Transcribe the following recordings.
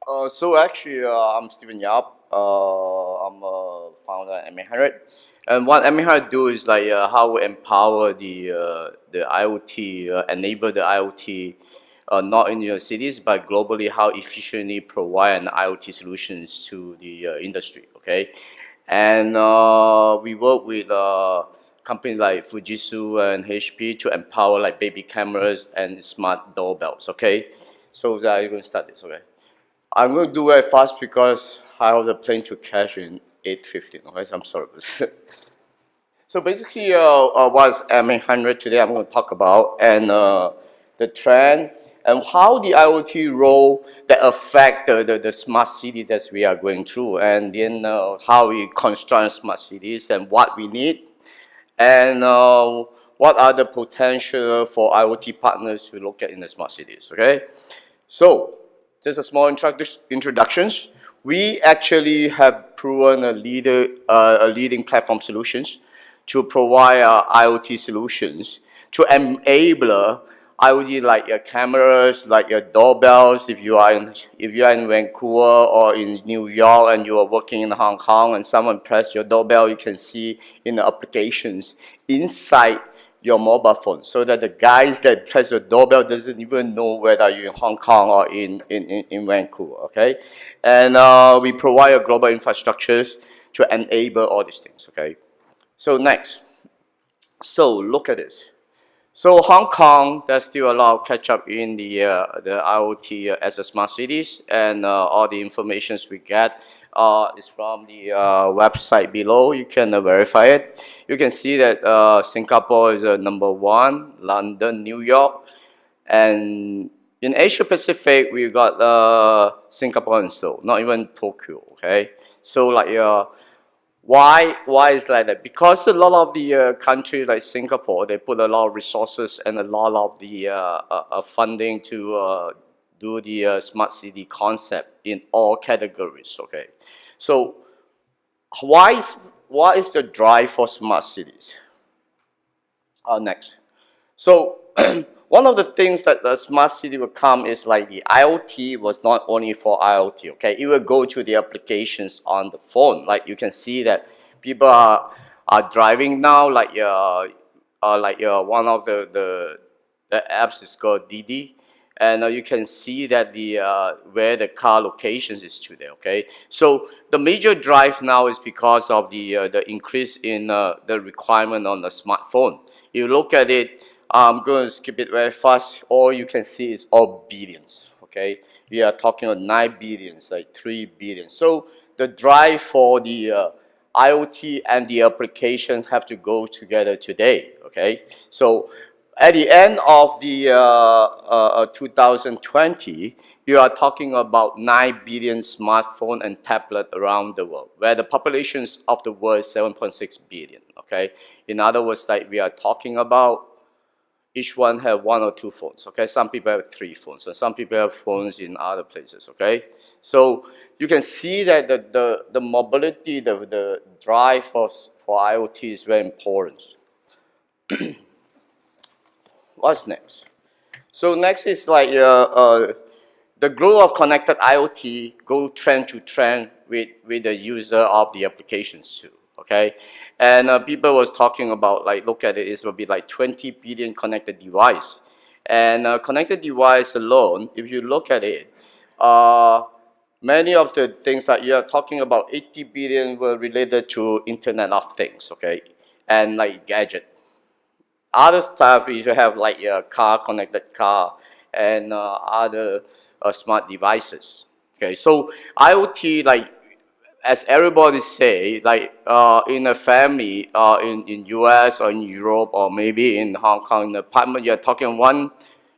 So actually, I'm Stephen Yap. I'm a founder at M800, and what M800 do is like how we empower the IoT, enable the IoT, not in your cities but globally, how efficiently provide an IoT solutions to the industry. Okay, and we work with companies like Fujitsu and HP to empower like baby cameras and smart doorbells. Okay, so that you're going to start this. Okay. I'm going to do very fast because I have the plane to catch in 8:15. Okay, so I'm sorry. So basically, what's M800 today I'm going to talk about, and the trend and how the IoT role that affect the smart city that we are going through, and then how we construct smart cities and what we need, and what are the potential for IoT partners to look at in the smart cities. Okay, so just a small introductions. We actually have proven a leading platform solutions to provide IoT solutions to enable IoT like your cameras, like your doorbells. If you are in Vancouver or in New York and you are working in Hong Kong and someone press your doorbell, you can see in the applications inside your mobile phone, so that the guys that press the doorbell doesn't even know whether you're in Hong Kong or in Vancouver, okay? And we provide a global infrastructures to enable all these things, okay? So next, so look at this. So Hong Kong, there's still a lot of catch up in the IoT as a smart cities, and all the informations we get is from the website below. You can verify it. You can see that Singapore is number 1, London, New York, and in Asia Pacific we got Singapore and Seoul, not even Tokyo. Okay, so like why is like that? Because a lot of the countries like Singapore, they put a lot of resources and a lot of the funding to do the smart city concept in all categories. Okay, so what is the drive for smart cities? Next, so one of the things that the smart city will come is like the IoT was not only for IoT, okay? It will go to the applications on the phone. Like you can see that people are driving now, like one of the apps is called Didi, and you can see that the where the car locations is today, okay? So the major drive now is because of the increase in the requirement on the smartphone. You look at it, I'm going to skip it very fast. All you can see is all billions, okay? We are talking about 9 billions, like 3 billion. So the drive for the IoT and the applications have to go together today, okay? So at the end of the 2020, you are talking about 9 billion smartphone and tablet around the world, where the populations of the world is 7.6 billion, okay? In other words, like we are talking about each one have 1 or 2 phones, okay? Some people have 3 phones, and some people have phones in other places, okay? So you can see that the mobility, the drive for IoT is very important. What's next? So next is like the growth of connected IoT go trend to trend with the user of the applications too. Okay, and people was talking about like look at it, it will be like 20 billion connected device, and connected device alone, if you look at it, many of the things that you are talking about, 80 billion were related to Internet of Things, okay, and like gadget. Other stuff you have like a car, connected car, and other smart devices. Okay, so IoT, like as everybody say, like in a family, in US or in Europe or maybe in Hong Kong, in the apartment, you're talking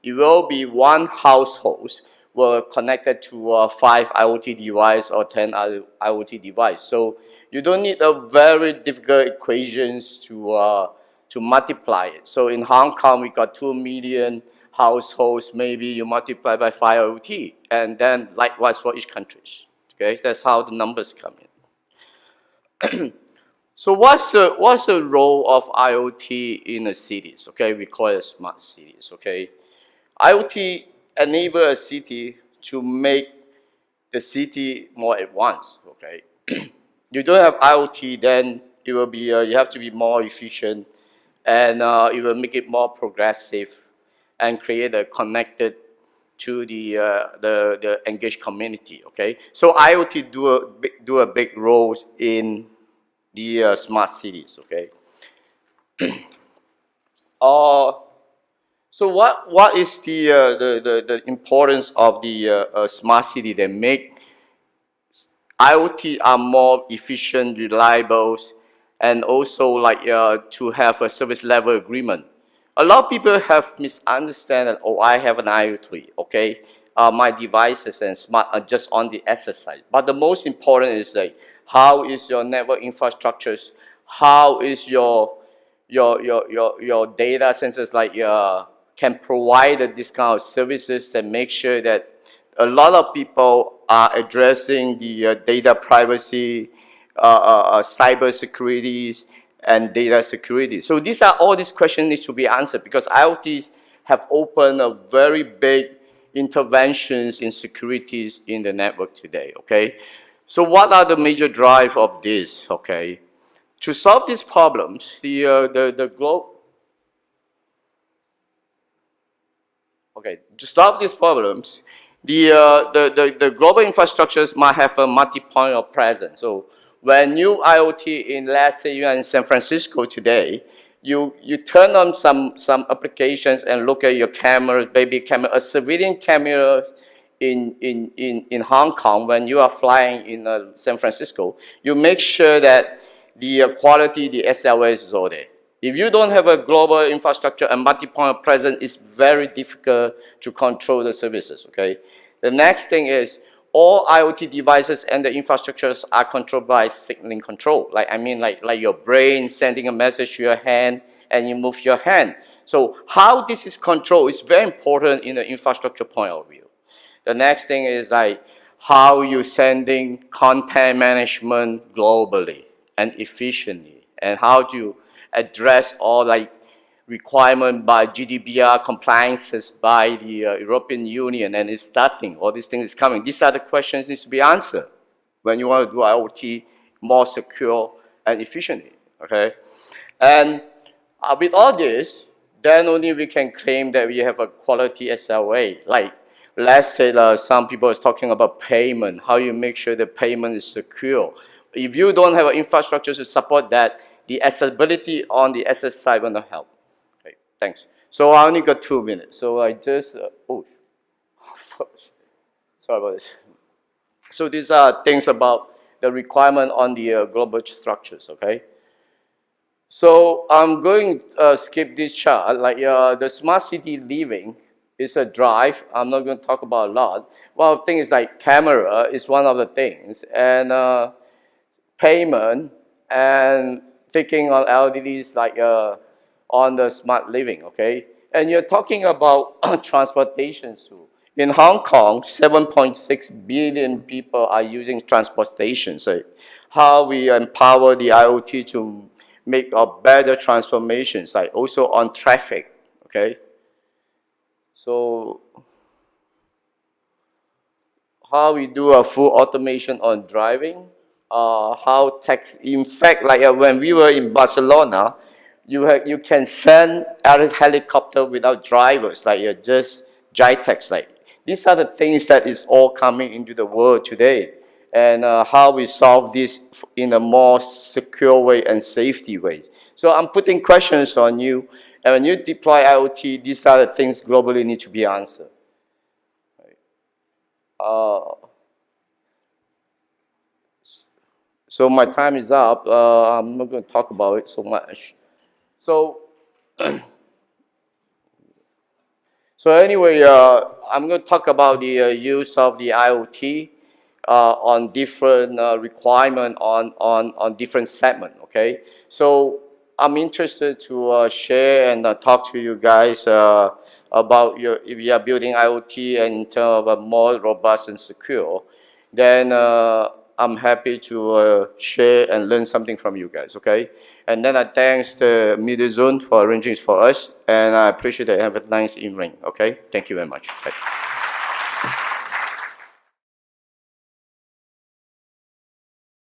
it will be one household were connected to 5 IoT device or 10 other IoT device. So you don't need a very difficult equations to multiply it. So in Hong Kong, we got 2 million households, maybe you multiply by 5 IoT, and then likewise for each country. Okay, that's how the numbers come in. So what's the role of IoT in the cities? Okay, we call it smart cities. Okay, IoT enable a city to make the city more advanced, okay? You don't have IoT, then it will be, you have to be more efficient, and it will make it more progressive and create a connected to the engaged community, okay? So IoT do a big role in the smart cities, okay? So what is the importance of the smart city that make IoT are more efficient, reliable, and also like to have a service level agreement? A lot of people have misunderstood that, oh, I have an IoT, okay? My devices and smart are just on the asset side. But the most important is like, how is your network infrastructures? How is your data centers like can provide this kind of services and make sure that a lot of people are addressing the data privacy, cyber securities, and data security. So these are all these questions need to be answered because IoTs have opened a very big interventions in securities in the network today, okay? So what are the major drive of this, okay? To solve these problems, to solve these problems, the global infrastructures might have a multi-point of presence. So when new IoT in, let's say you're in San Francisco today, you turn on some applications and look at your camera, baby camera, a civilian camera in Hong Kong when you are flying in San Francisco, you make sure that the quality, the SLA is all there. If you don't have a global infrastructure and multi-point of presence, it's very difficult to control the services, okay? The next thing is all IoT devices and the infrastructures are controlled by signaling control. Like your brain sending a message to your hand and you move your hand. So how this is controlled is very important in the infrastructure point of view. The next thing is like how you sending content management globally and efficiently, and how to address all like requirement by GDPR compliances by the European Union, and it's starting, all these things is coming. These are the questions that need to be answered when you want to do IoT more secure and efficiently, okay? And with all this, then only we can claim that we have a quality SLA. Like, let's say some people is talking about payment, how you make sure the payment is secure. If you don't have an infrastructure to support that, the accessibility on the asset side will not help. Okay, thanks. So I only got 2 minutes. So I just, sorry about this. So these are things about the requirement on the global structures, okay? So I'm going to skip this chart. Like the smart city living is a drive. I'm not going to talk about a lot. One thing is like camera is one of the things, and payment and thinking on LEDs like on the smart living, okay? And you're talking about transportation too. In Hong Kong, 7.6 billion people are using transportation. So how we empower the IoT to make a better transformations, like also on traffic, okay? So how we do a full automation on driving, how tax, in fact, like when we were in Barcelona, you can send a helicopter without drivers, like just JITEX, like these are the things that is all coming into the world today, and how we solve this in a more secure way and safety way. So I'm putting questions on you, and when you deploy IoT, these are the things globally need to be answered. So my time is up. I'm not going to talk about it so much. So, so anyway, I'm going to talk about the use of the IoT on different requirement on different segment. Okay, so I'm interested to share and talk to you guys about if you are building IoT and in terms of a more robust and secure, then I'm happy to share and learn something from you guys, okay? And then I thanks the Mediazone for arranging it for us, and I appreciate that you have a nice evening, okay? Thank you very much. Bye.